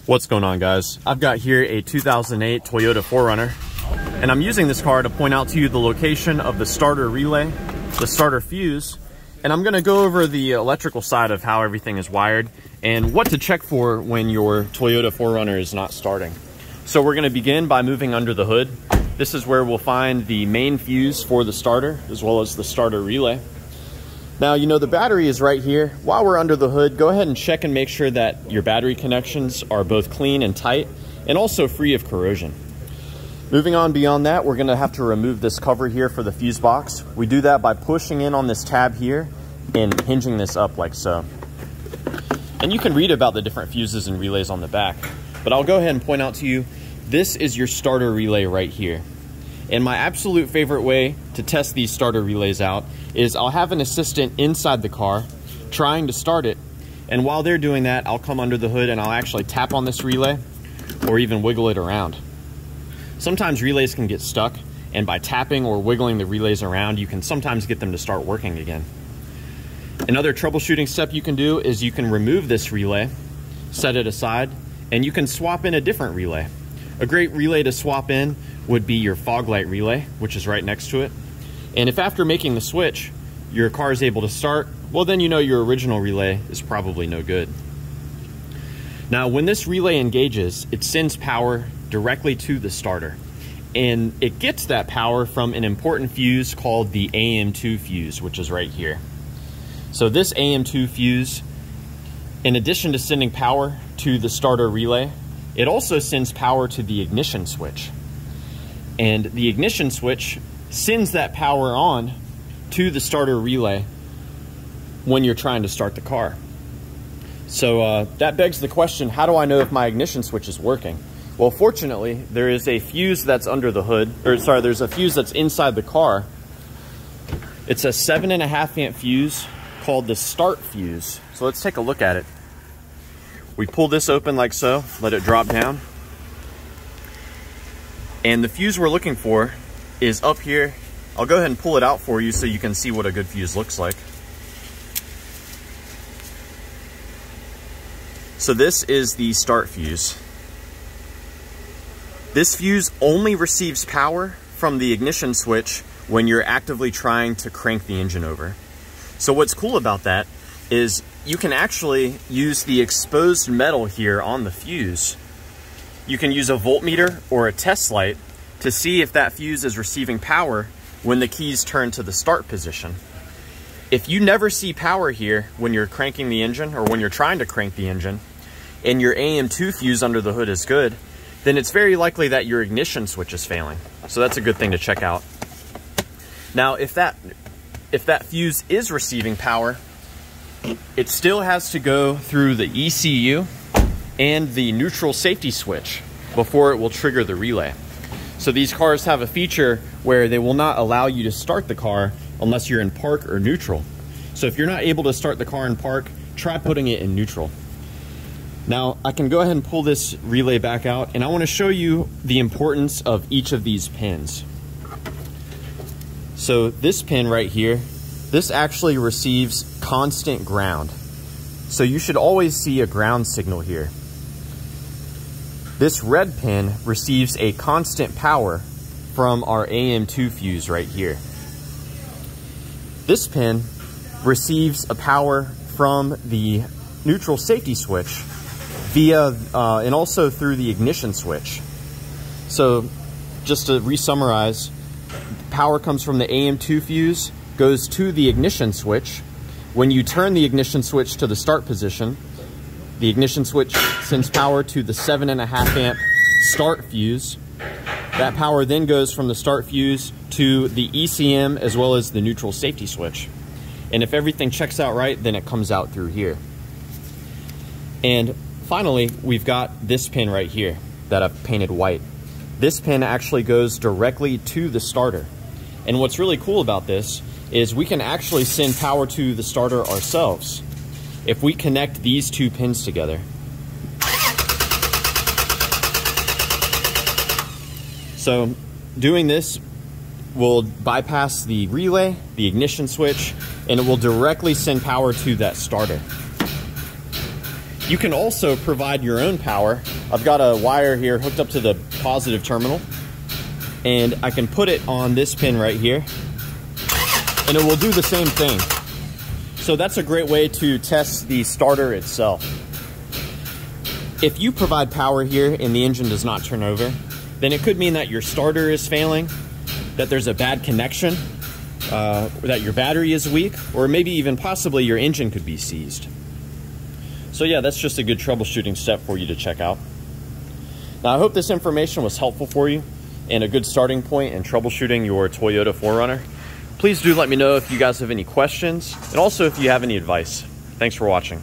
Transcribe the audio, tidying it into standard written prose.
What's going on, guys? I've got here a 2008 Toyota 4Runner, and I'm using this car to point out to you the location of the starter relay, the starter fuse, and I'm gonna go over the electrical side of how everything is wired and what to check for when your Toyota 4Runner is not starting. So we're gonna begin by moving under the hood. This is where we'll find the main fuse for the starter, as well as the starter relay. Now, you know, the battery is right here. While we're under the hood, go ahead and check and make sure that your battery connections are both clean and tight, and also free of corrosion. Moving on beyond that, we're gonna have to remove this cover here for the fuse box. We do that by pushing in on this tab here and hinging this up like so. And you can read about the different fuses and relays on the back, but I'll go ahead and point out to you, this is your starter relay right here. And my absolute favorite way to test these starter relays out is I'll have an assistant inside the car trying to start it, and while they're doing that, I'll come under the hood and I'll actually tap on this relay or even wiggle it around. Sometimes relays can get stuck, and by tapping or wiggling the relays around, you can sometimes get them to start working again. Another troubleshooting step you can do is you can remove this relay, set it aside, and you can swap in a different relay. A great relay to swap in would be your fog light relay, which is right next to it. And if after making the switch, your car is able to start, well, then you know your original relay is probably no good. Now, when this relay engages, it sends power directly to the starter. And it gets that power from an important fuse called the AM2 fuse, which is right here. So this AM2 fuse, in addition to sending power to the starter relay, it also sends power to the ignition switch. And the ignition switch sends that power on to the starter relay when you're trying to start the car. So that begs the question, how do I know if my ignition switch is working? Well, fortunately, there is a fuse that's under the hood, or sorry, there's a fuse that's inside the car. It's a 7.5 amp fuse called the start fuse. So let's take a look at it. We pull this open like so, let it drop down. And the fuse we're looking for is up here. I'll go ahead and pull it out for you so you can see what a good fuse looks like. So this is the start fuse. This fuse only receives power from the ignition switch when you're actively trying to crank the engine over. So what's cool about that is you can actually use the exposed metal here on the fuse. You can use a voltmeter or a test light to see if that fuse is receiving power when the keys turn to the start position. If you never see power here when you're cranking the engine or when you're trying to crank the engine, and your AM2 fuse under the hood is good, then it's very likely that your ignition switch is failing. So that's a good thing to check out. Now, if that fuse is receiving power, it still has to go through the ECU and the neutral safety switch before it will trigger the relay. So these cars have a feature where they will not allow you to start the car unless you're in park or neutral. So if you're not able to start the car in park, try putting it in neutral. Now, I can go ahead and pull this relay back out, and I want to show you the importance of each of these pins. So this pin right here, this actually receives constant ground. So you should always see a ground signal here. This red pin receives a constant power from our AM2 fuse right here. This pin receives a power from the neutral safety switch via and also through the ignition switch. So just to re-summarize, power comes from the AM2 fuse, goes to the ignition switch. When you turn the ignition switch to the start position, the ignition switch sends power to the 7.5 amp start fuse. That power then goes from the start fuse to the ECM as well as the neutral safety switch. And if everything checks out right, then it comes out through here. And finally, we've got this pin right here that I've painted white. This pin actually goes directly to the starter. And what's really cool about this is we can actually send power to the starter ourselves if we connect these two pins together. So doing this will bypass the relay, the ignition switch, and it will directly send power to that starter. You can also provide your own power. I've got a wire here hooked up to the positive terminal, and I can put it on this pin right here, and it will do the same thing. So that's a great way to test the starter itself. If you provide power here and the engine does not turn over, then it could mean that your starter is failing, that there's a bad connection, that your battery is weak, or maybe even possibly your engine could be seized. So yeah, that's just a good troubleshooting step for you to check out. Now I hope this information was helpful for you and a good starting point in troubleshooting your Toyota 4Runner. Please do let me know if you guys have any questions, and also if you have any advice. Thanks for watching.